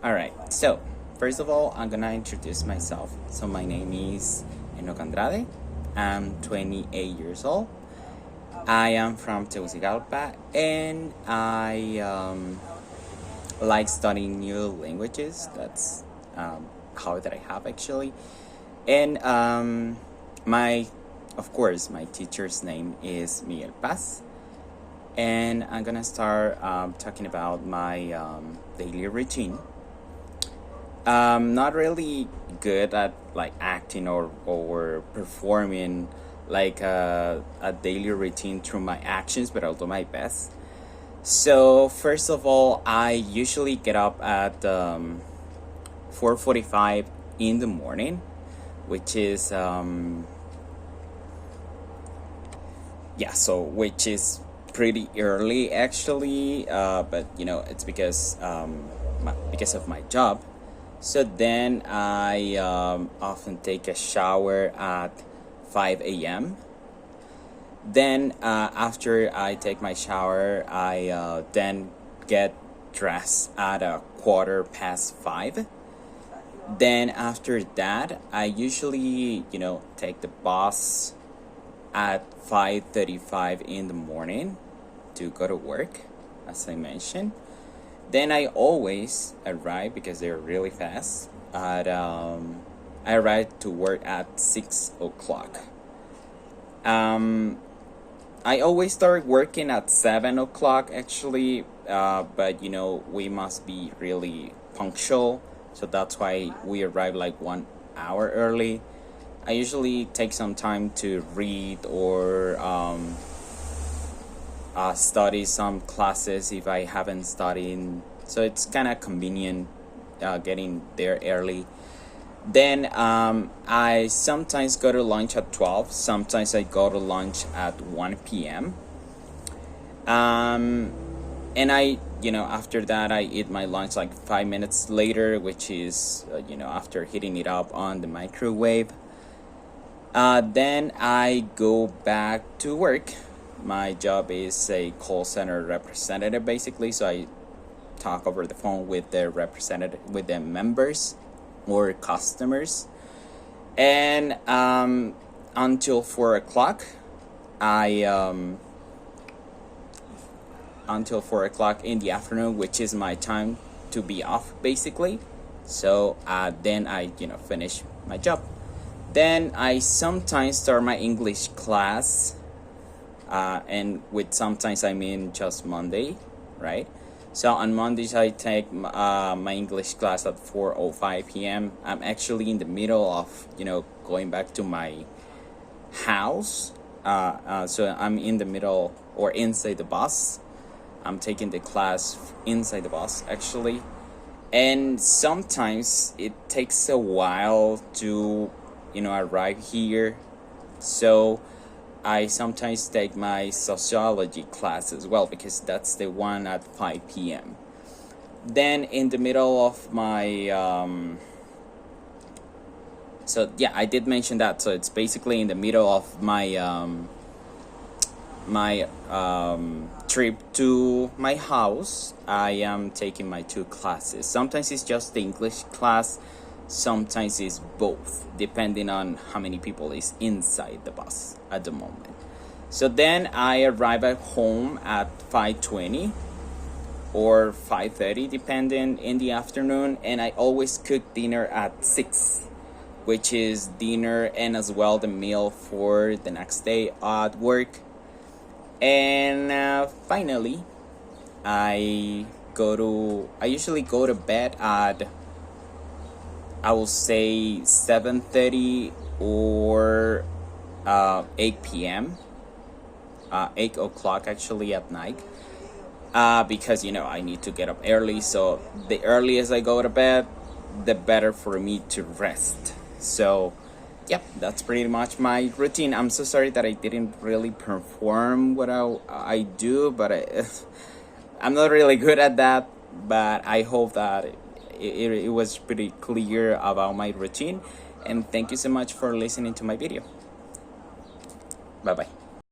Alright, so first of all, I'm gonna introduce myself. So, my name is Enoch Andrade. I'm 28 years old. I am from Tegucigalpa and I like studying new languages. That's how that I have actually. And of course, my teacher's name is Miguel Paz. And I'm gonna start talking about my daily routine. Not really good at like acting or performing like a daily routine through my actions, but I'll do my best. So first of all, I usually get up at 4:45 in the morning, which is which is pretty early actually, but it's because of my job. So then I often take a shower at 5 a.m. Then after I take my shower, I then get dressed at a 5:15. Then after that, I usually take the bus at 5:35 in the morning to go to work, as I mentioned. Then I always arrive because they're really fast. I arrive to work at 6 o'clock. I always start working at 7 o'clock actually, but we must be really punctual, so that's why we arrive like 1 hour early. I usually take some time to read or study some classes if I haven't studied. So it's kind of convenient getting there early. Then I sometimes go to lunch at 12. Sometimes I go to lunch at 1 p.m. And after that, I eat my lunch like 5 minutes later, which is, after heating it up on the microwave. Then I go back to work. My job is a call center representative, basically. So I talk over the phone with the members or customers. And until 4 o'clock, until 4 o'clock in the afternoon, which is my time to be off, basically. So then I finish my job. Then I sometimes start my English class. And with sometimes I mean just Monday, right? So on Mondays I take my English class at 4:05 p.m. I'm actually in the middle of going back to my house. So I'm in the middle or inside the bus. I'm taking the class inside the bus actually, and sometimes it takes a while to arrive here. So I sometimes take my sociology class as well because that's the one at 5 p.m. Then in the middle of my I did mention that. So it's basically in the middle of my trip to my house. I am taking my 2 classes. Sometimes it's just the English class. Sometimes it's both, depending on how many people is inside the bus at the moment. So then I arrive at home at 5:20 or 5:30, depending, in the afternoon. And I always cook dinner at 6, which is dinner and as well the meal for the next day at work. And finally, I usually go to bed at, I will say, 7:30 or 8 p.m. 8 o'clock actually at night. Because I need to get up early. So the earliest I go to bed, the better for me to rest. So that's pretty much my routine. I'm so sorry that I didn't really perform what I do, but I'm not really good at that. But I hope that it was pretty clear about my routine. And thank you so much for listening to my video. Bye bye.